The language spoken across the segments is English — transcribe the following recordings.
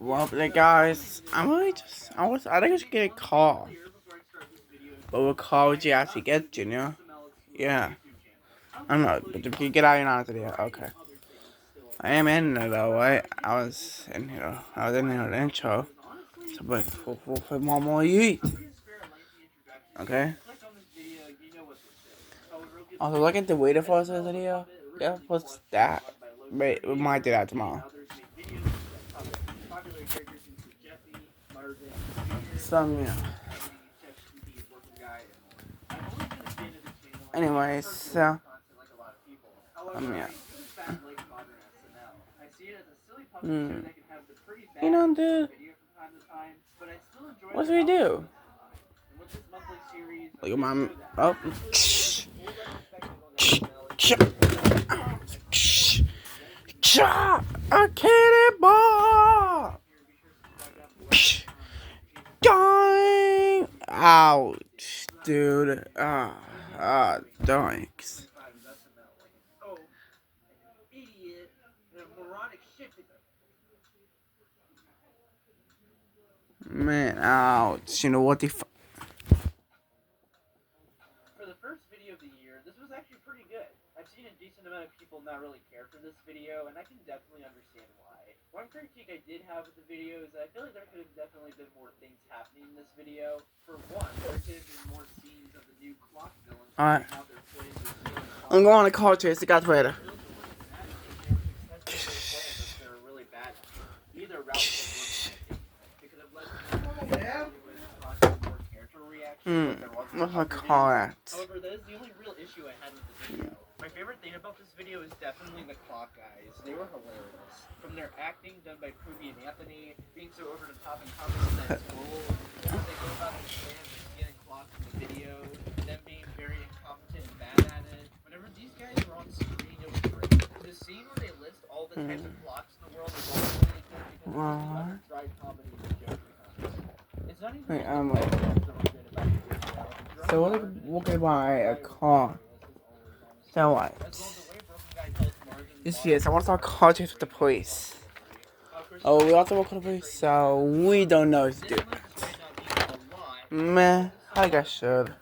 Well, hey guys, I think I should get a call. But what call would you actually get, Junior? Yeah. I don't know, but if you get out, you're not today. Okay. I am in there though, right? I was in here the intro. So, but for more you eat. Okay? Also, look at the waiter for this video. Yeah, what's that? Wait, we might do that tomorrow. Some, yeah. Anyways, so, yeah. You know, dude. What do we do? Look at my. Oh. A cannonball! Dang! Ouch, dude. Thanks. Man, ouch. You know what the For the first video of the year, this was actually pretty good. I've seen a decent amount of people not really care for this video, and I can definitely understand why. One critique I did have with the video is that I feel like there could have definitely been more things happening in this video. For one, there could have been more scenes of the new clock villains. Alright. I'm going to call Chase. I got Twitter. What's my call at? However, that is the only real issue I had with the video. My favorite thing about this video is definitely the clock guys. They were hilarious. From their acting done by Prudy and Anthony, being so over the top and confident in its role, and how they go about the plan of getting clocked in the video, them being very incompetent and bad at it. Whenever these guys were on screen, it was great. The scene where they list all the types of clocks in the world is also really good because it's the dry comedy and joke behind it. It's not even so we'll get by a car. So what? Yes, I want to start car chase with the police. Oh, we also work with the police, so we don't know what to do. Meh, I think I should.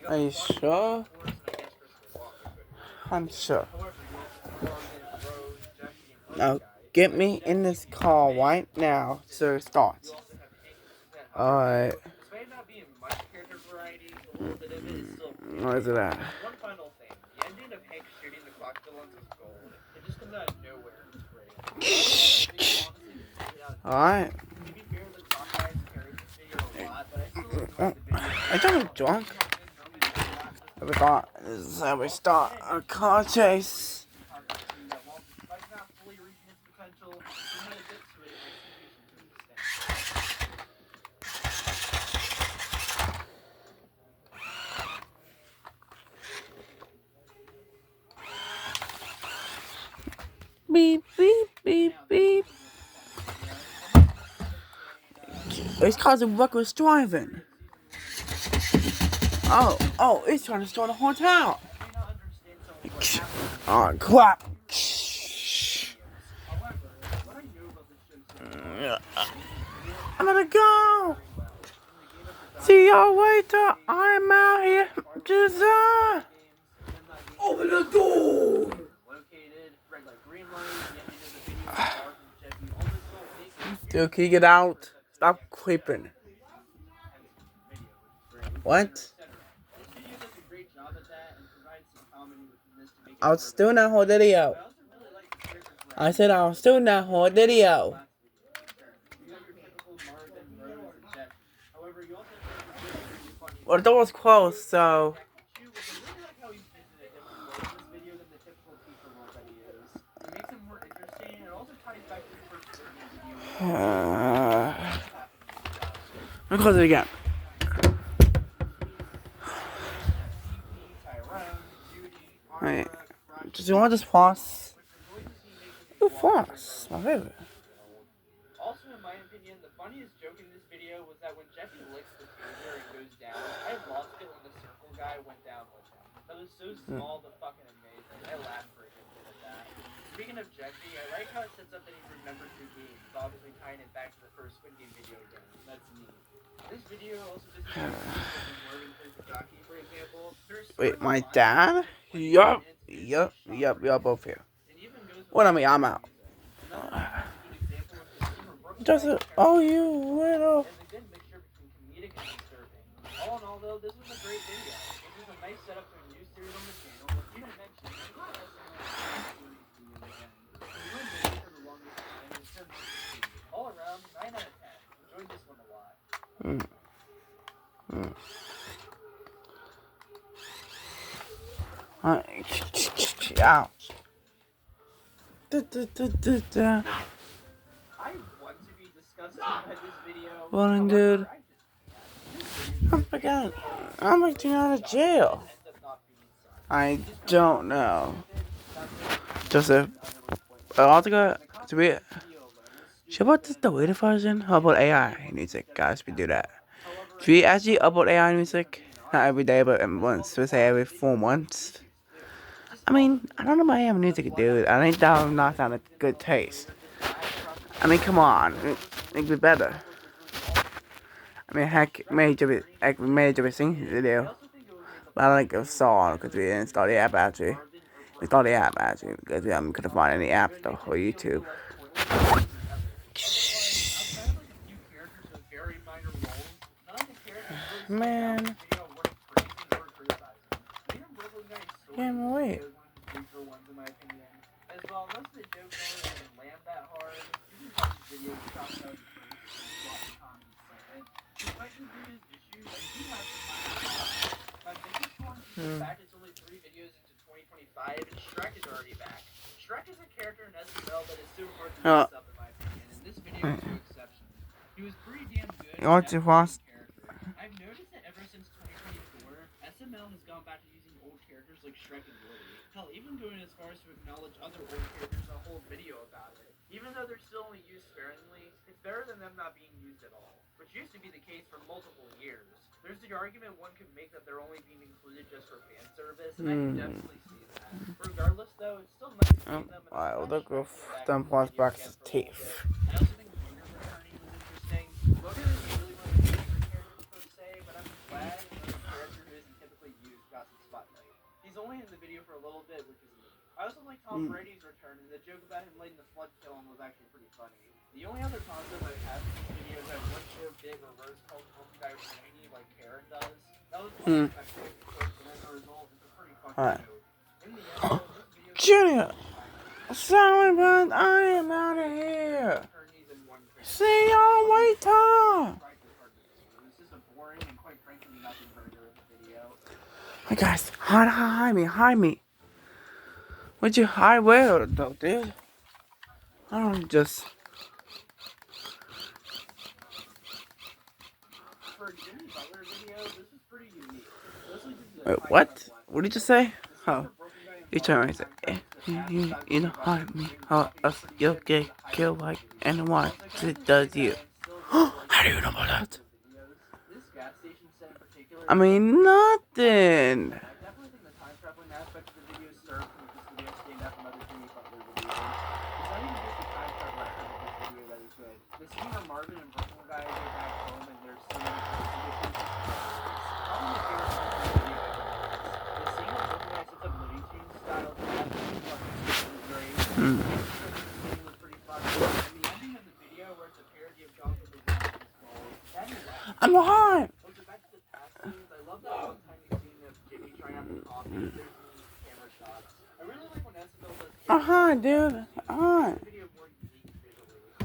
Are you sure? I'm sure. Now, get me in this car right now so it starts. Alright. What is it at? One final thing. The ending of Hank shooting the clock villains is gold. It just comes out of nowhere and it's great. Alright. I think I'm drunk. I forgot. This is how we start a car chase. Beep, beep, beep, beep. It's causing reckless driving. Oh, it's trying to start a hotel. Oh, crap. I'm gonna go. See y'all later. I'm out here. Just, open the door. Dude, can you get out? Stop creeping. What? I was still in that whole video. I said I was still in that whole video. Well, the door was closed, so... Let me close it again. Wait. Do you want this floss? Ooh, floss. My favorite. Also, in my opinion, the funniest joke in this video was that when Jeffy licks the taser and goes down, I lost it when the circle guy went down with him. That was so small but fucking amazing. I laughed for a good bit at that. Speaking of Jeffy, I like how it sets up that he remembers new games, obviously tying it back to the first Squid Game video again. That's neat. This video also doesn't like when Morgan plays the jockey, for example. Wait, my dad? Yup, both here. What I mean, I'm out. Just oh, you little. And a good mixture between comedic and disturbing. All in all, though, this was a great video. This is a nice setup to a new series on the channel. As Peter mentioned, I thought SML series again. We went big for the longest time. It's turned 16. All around, 9 out of 10. Enjoyed this one a lot. Ow. I want to be disgusted by this video. Well, dude, I forgot. I'm getting out of jail. I don't know. Joseph, I want to go to be. Should I put this the weighted version? How about AI music, guys? We do that. Should we actually upload AI music? Not every day, but once. We say every 4 months. I mean, I don't know about AI music, dude. I think that would not sound like good taste. I mean, come on. It could be better. I mean, heck, major things to do. But I like a song because we didn't install the app actually. We installed the app actually because we couldn't find any apps though for YouTube. Man. Can't wait. The fact it's only 3 videos into 2025 and Shrek is already back. Shrek is a character in SML that is so hard to mess up in my opinion, and this video is no exception. He was pretty damn good as a character. I've noticed that ever since 2024, SML has gone back to using old characters like Shrek and Woody. Hell, even going as far as to acknowledge other old characters in a whole video about it. Even though they're still only used sparingly, it's better than them not being used at all, which used to be the case for multiple years. There's the argument one could make that they're only being included just for fan service, and I can definitely see that. Regardless, though, it's still nice to see them. Alright, look with them plus back to teeth. I also think Logan returning was interesting. Logan is really one of my favorite characters per se, but I'm glad another character who isn't typically used got some spotlight. He's only in the video for a little bit, which is neat. I also like Tom Brady's return, and the joke about him letting the flood kill him was actually pretty funny. The only other concept I've had in these videos that was so big or rose called Broken Guy Rainy like Karen does, that was one of my favorite clips, and as a result, it's a pretty funny joke. In the end, this video Junior! Sorry, but I am out of here! See y'all later! This is a boring and quite frankly nothing burger of a video. Hey guys, hide me. What'd you hide where though, dude? I don't just. For a Jimmy Butler video, this is pretty unique. Wait, what? What did you say? Oh, you trying to say, you don't hide me. How else you'll get killed like anyone that does you? How do you know about that? I mean, nothing. I'm behind. Behind, dude. Behind.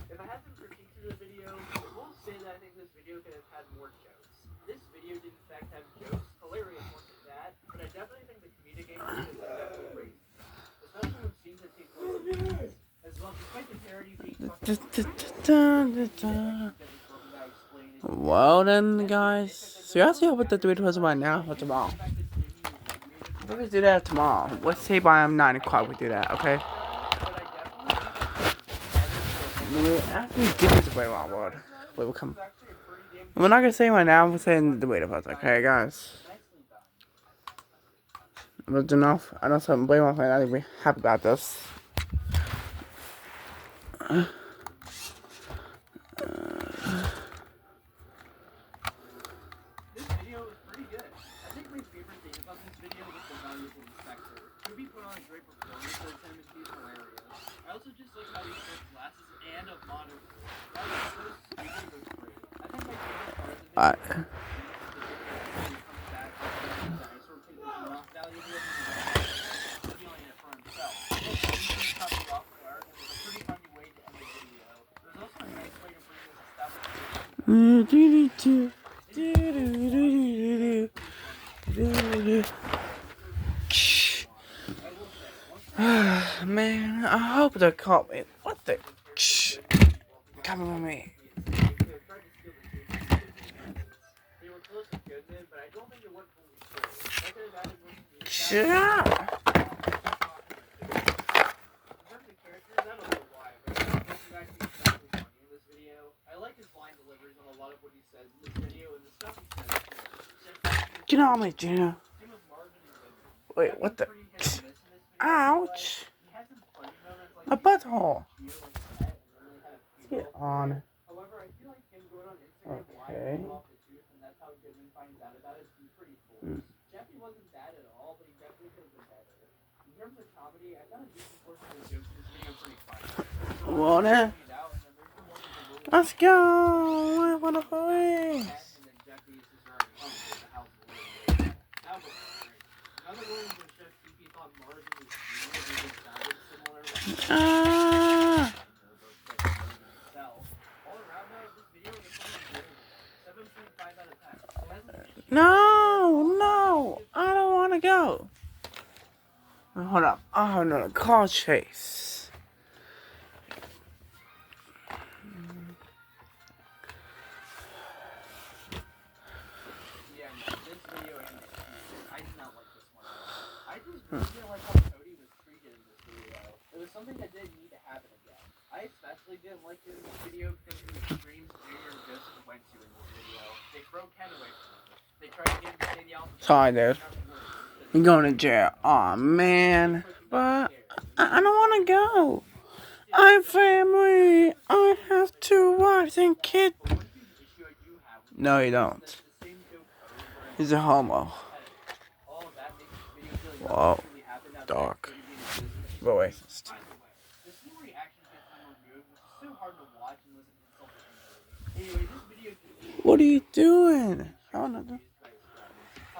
If I had some critiques of the video, I will say that I think this video could have had more jokes. This video did in fact have jokes, hilarious ones at that, but I definitely think the comedic angle is definitely great. Especially when scenes that take place in movies. As well, despite the parody being well then, guys. So you actually hope that the video was right now or tomorrow. Let's do that tomorrow. Let's say by 9 o'clock we do that, okay? After we get this way around, Lord. Wait, we'll come. We're not gonna say right now, we're saying the wait about okay, guys. But enough. I know something blame off, and I think we're happy about this. This video was pretty good. I think my favorite thing about this video was the valuable inspector. Ruby put on a great performance as him and he's hilarious. I also just like how he wears glasses and a monocle. That was so sweet and looks great. I think my favorite part of the video is when he comes back and the dinosaur pig is not valuable and stealing it for himself. He just cuts it off guard and it's a pretty funny way to end the video. It was also a nice way to bring this establishment. Man, I hope they caught me. What the? Come on me. Shut up. Get on me, Gina. Wait, what the? Ouch. A butthole. Get on. Okay. Jeffy wasn't bad at all, but he definitely could have been better. In terms of comedy, I found a decent portion of the jokes in this video pretty funny. Wanna? Let's go! I wanna play! Ah! No! I don't wanna go! Hold up. Oh no, car chase. Really didn't like how Cody was treated in this video. It was something that didn't need to happen again. I especially didn't like it in this video because of the extremes Junior and Joseph went to in this video. They throw Ken away from him. They tried to get him to say the opposite. Sorry, dude. You're going to jail. Aw, man. But I don't want to go. I'm family. I have two wives and kids. No, you don't. He's a homo. Whoa. Dark. But racist. What are you doing? I don't know.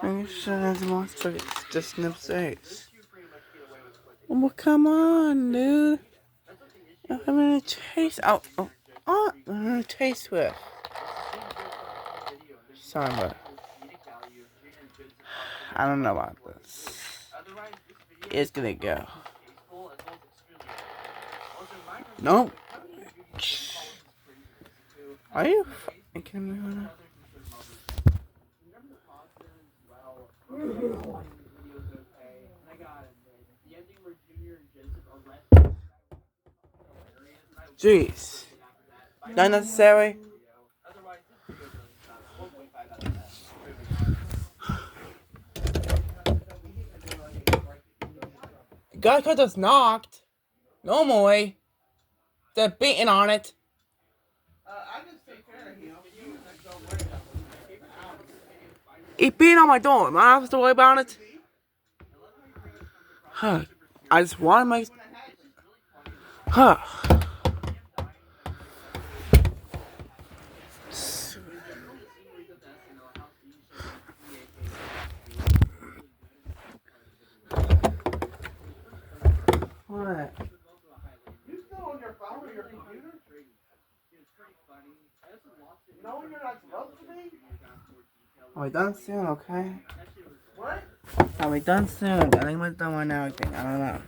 I'm sure the monster just snips eggs. Well, come on, dude. I'm gonna taste out. I'm gonna taste with. Sorry, but I don't know about this. It's gonna go. Nope. Are you kidding me right now? Jeez. Not necessary. God got us knocked. Normally, they're beating on it. He beat on my door. Am I supposed to worry about it? Huh. I just want to make. Huh. What? You still on your phone or your computer? No, you're not supposed to be. Are we done soon? Okay. What? Are we done soon? I think we're done right now. I don't know.